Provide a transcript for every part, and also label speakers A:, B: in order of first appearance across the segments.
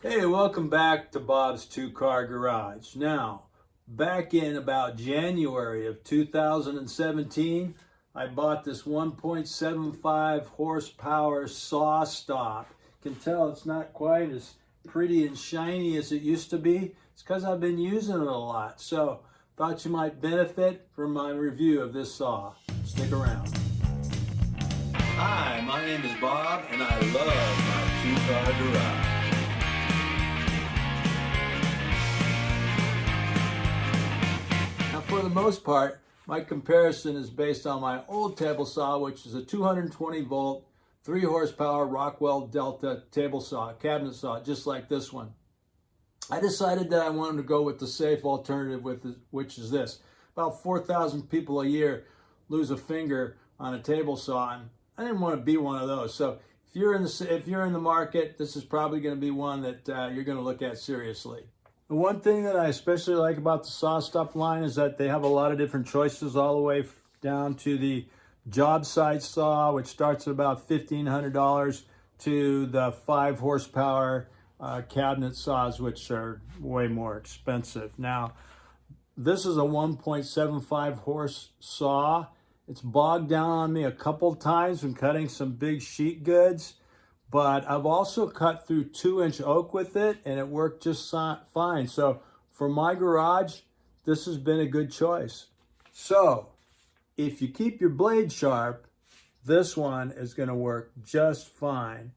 A: Hey, welcome back to Bob's Two-Car Garage. Now, back in about January of 2017, I bought this 1.75 horsepower Sawstop. You can tell it's not quite as pretty and shiny as it used to be. It's because I've been using it a lot. So, thought you might benefit from my review of this saw. Stick around. Hi, my name is Bob, and I love my two-car garage. For the most part, my comparison is based on my old table saw, which is a 220 volt, 3 horsepower Rockwell Delta table saw, cabinet saw, just like this one. I decided that I wanted to go with the safe alternative, which is this. About 4,000 people a year lose a finger on a table saw, and I didn't want to be one of those. So if you're in the market, this is probably going to be one that you're going to look at seriously. The one thing that I especially like about the Sawstop line is that they have a lot of different choices, all the way down to the job site saw, which starts at about $1,500, to the 5 horsepower cabinet saws, which are way more expensive. Now, this is a 1.75 horse saw. It's bogged down on me a couple times when cutting some big sheet goods. But I've also cut through 2-inch oak with it, and it worked just fine. So for my garage, this has been a good choice. So if you keep your blade sharp, this one is going to work just fine.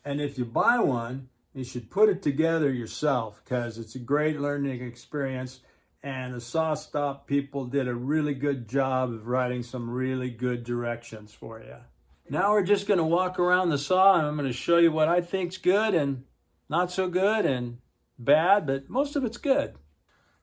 A: And if you buy one, you should put it together yourself, because it's a great learning experience. And the Sawstop people did a really good job of writing some really good directions for you. Now we're just going to walk around the saw, and I'm going to show you what I think's good and not so good and bad, but most of it's good.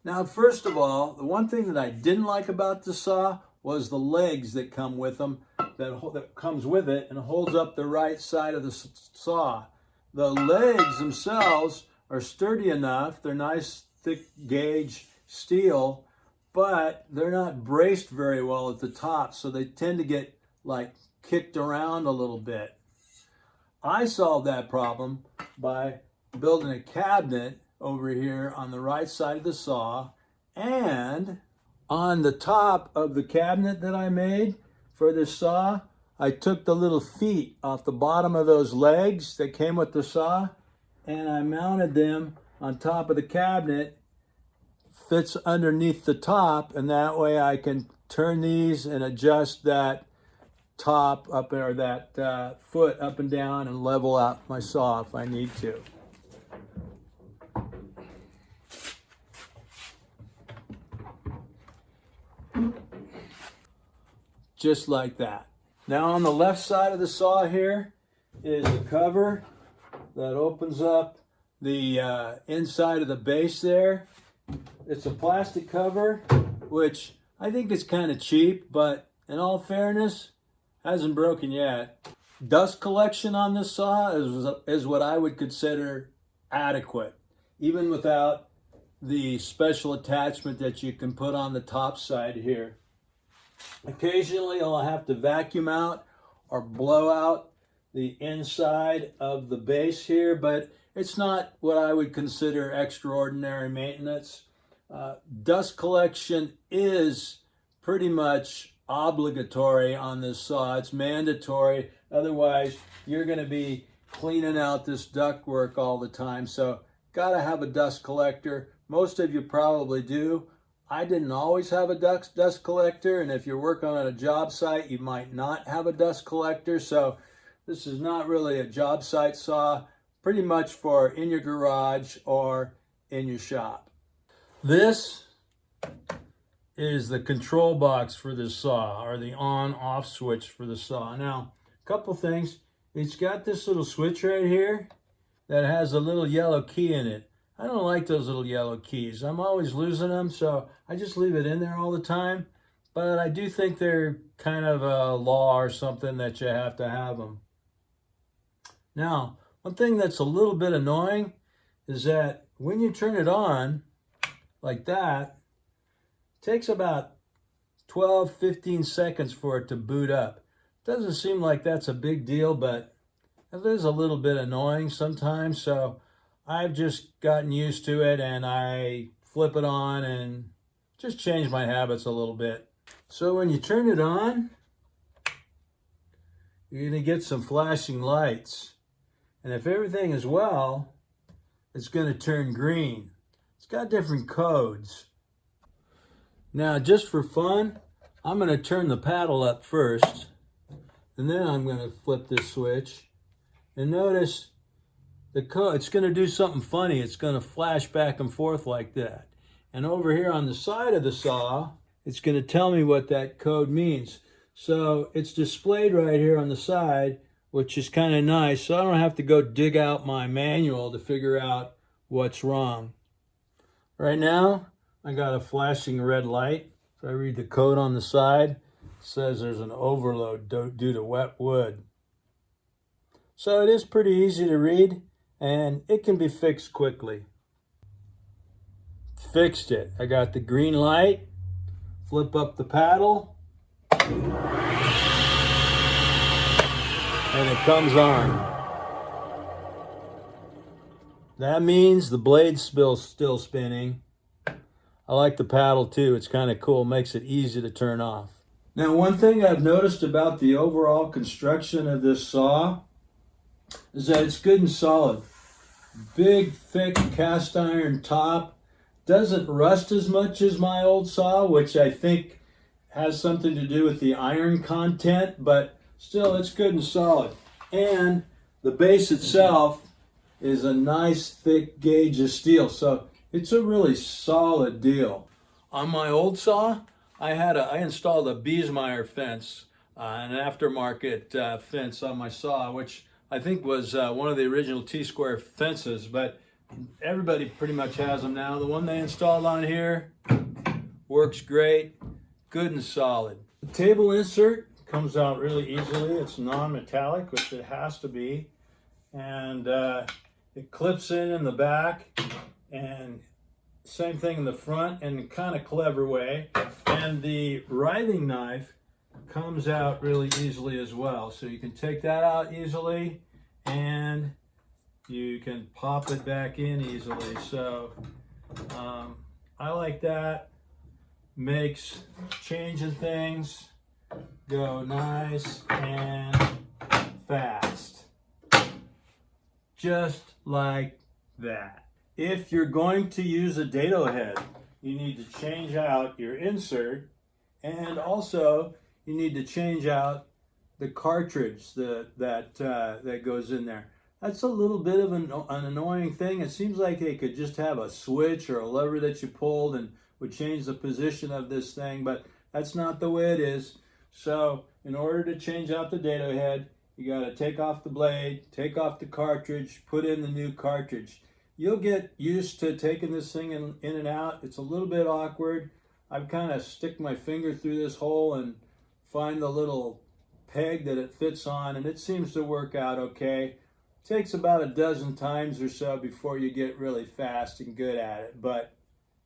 A: Now, first of all, the one thing that I didn't like about the saw was the legs that come with them, that comes with it and holds up the right side of the saw. The legs themselves are sturdy enough. They're nice, thick gauge steel, but they're not braced very well at the top, so they tend to get like kicked around a little bit. I solved that problem by building a cabinet over here on the right side of the saw, and on the top of the cabinet that I made for this saw, I took the little feet off the bottom of those legs that came with the saw, and I mounted them on top of the cabinet. Fits underneath the top, and that way I can turn these and adjust that top up, or that foot up and down, and level out my saw if I need to. Just like that. Now on the left side of the saw here is a cover that opens up the inside of the base there. It's a plastic cover, which I think is kind of cheap, but in all fairness, hasn't broken yet. Dust collection on this saw is what I would consider adequate, even without the special attachment that you can put on the top side here. Occasionally I'll have to vacuum out or blow out the inside of the base here, but it's not what I would consider extraordinary maintenance. Dust collection is pretty much obligatory on this saw. It's mandatory. Otherwise, you're going to be cleaning out this ductwork all the time. So, got to have a dust collector. Most of you probably do. I didn't always have a dust collector, and if you're working on a job site, you might not have a dust collector. So, this is not really a job site saw. Pretty much for in your garage or in your shop. This is the control box for the saw, or the on-off switch for the saw. Now, a couple things. It's got this little switch right here that has a little yellow key in it. I don't like those little yellow keys. I'm always losing them, so I just leave it in there all the time. But I do think they're kind of a law or something that you have to have them. Now, one thing that's a little bit annoying is that when you turn it on like that, it takes about 12-15 seconds for it to boot up. Doesn't seem like that's a big deal, but it is a little bit annoying sometimes. So I've just gotten used to it and I flip it on and just change my habits a little bit. So when you turn it on, you're going to get some flashing lights. And if everything is well, it's going to turn green. It's got different codes. Now, just for fun, I'm going to turn the paddle up first, and then I'm going to flip this switch. And notice the code, it's going to do something funny. It's going to flash back and forth like that. And over here on the side of the saw, it's going to tell me what that code means. So it's displayed right here on the side, which is kind of nice. So I don't have to go dig out my manual to figure out what's wrong. Right now, I got a flashing red light. If I read the code on the side, it says there's an overload due to wet wood. So it is pretty easy to read, and it can be fixed quickly. Fixed it. I got the green light, flip up the paddle, and it comes on. That means the blade's still spinning. I like the paddle too. It's kind of cool. Makes it easy to turn off. Now, one thing I've noticed about the overall construction of this saw is that it's good and solid. Big, thick cast iron top. Doesn't rust as much as my old saw, which I think has something to do with the iron content, but still it's good and solid. And the base itself is a nice thick gauge of steel, so it's a really solid deal. On my old saw, I installed a Biesmeyer fence, an aftermarket fence on my saw, which I think was one of the original T-square fences, but everybody pretty much has them now. The one they installed on here works great, good and solid. The table insert comes out really easily. It's non-metallic, which it has to be, and it clips in the back, and same thing in the front in a kind of clever way. And the writhing knife comes out really easily as well. So you can take that out easily and you can pop it back in easily. So I like that. Makes changing things go nice and fast. Just like that. If you're going to use a Dado head, you need to change out your insert, and also you need to change out the cartridge that goes in there. That's a little bit of an annoying thing. It seems like they could just have a switch or a lever that you pulled and would change the position of this thing, but that's not the way it is. So in order to change out the Dado head, you got to take off the blade, take off the cartridge, put in the new cartridge. You'll get used to taking this thing in and out. It's a little bit awkward. I've kind of stick my finger through this hole and find the little peg that it fits on, and it seems to work out okay. It takes about a dozen times or so before you get really fast and good at it, but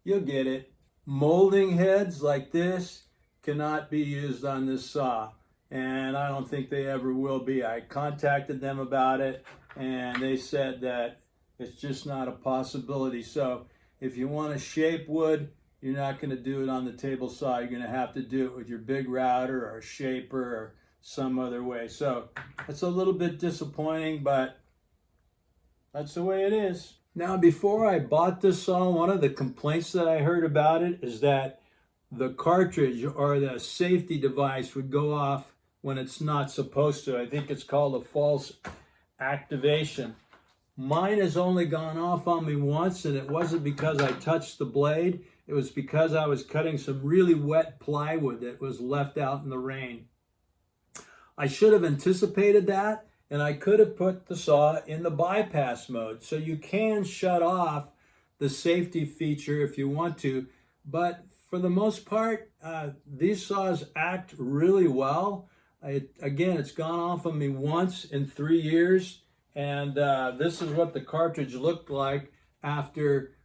A: you'll get it. Molding heads like this cannot be used on this saw, and I don't think they ever will be. I contacted them about it, and they said that it's just not a possibility. So if you want to shape wood, you're not going to do it on the table saw. You're going to have to do it with your big router or shaper or some other way. So it's a little bit disappointing, but that's the way it is. Now, before I bought this saw, one of the complaints that I heard about it is that the cartridge or the safety device would go off when it's not supposed to. I think it's called a false activation. Mine has only gone off on me once, and it wasn't because I touched the blade. It was because I was cutting some really wet plywood that was left out in the rain. I should have anticipated that, and I could have put the saw in the bypass mode. So you can shut off the safety feature if you want to, but for the most part, these saws act really well. Again, it's gone off on me once in 3 years. And this is what the cartridge looked like after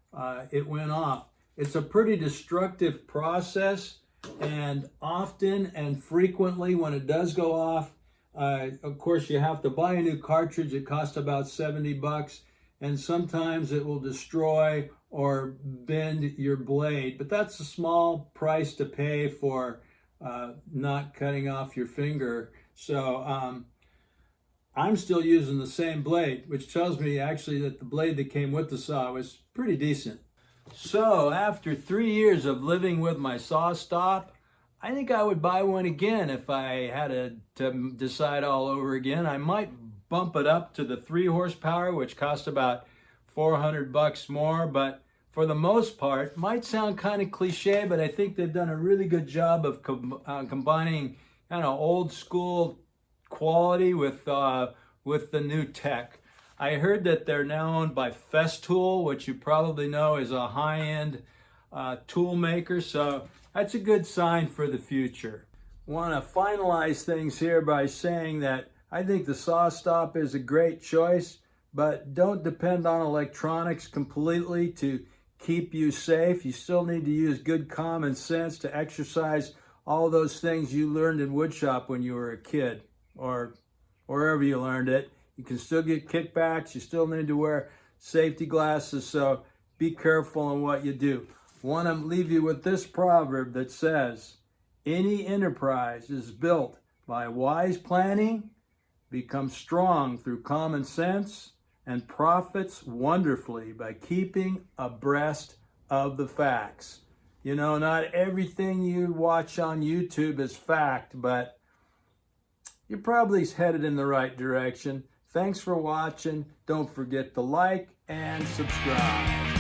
A: it went off. It's a pretty destructive process, and often and frequently when it does go off, of course you have to buy a new cartridge. It costs about $70, and sometimes it will destroy or bend your blade. But that's a small price to pay for not cutting off your finger. So I'm still using the same blade, which tells me actually that the blade that came with the saw was pretty decent. So after 3 years of living with my Sawstop, I think I would buy one again if I had to decide all over again. I might bump it up to the 3 horsepower, which cost about $400 more, but for the most part, might sound kind of cliche, but I think they've done a really good job of combining kind of old school quality with the new tech. I heard that they're now owned by Festool, which you probably know is a high-end tool maker, so that's a good sign for the future. Want to finalize things here by saying that I think the Sawstop is a great choice, but don't depend on electronics completely to keep you safe. You still need to use good common sense to exercise all those things you learned in woodshop when you were a kid or wherever you learned it. You can still get kickbacks. You still need to wear safety glasses, so be careful in what you do. Want to leave you with this proverb that says, any enterprise is built by wise planning, becomes strong through common sense, and profits wonderfully by keeping abreast of the facts. You know, not everything you watch on YouTube is fact, but you're probably headed in the right direction. Thanks for watching. Don't forget to like and subscribe.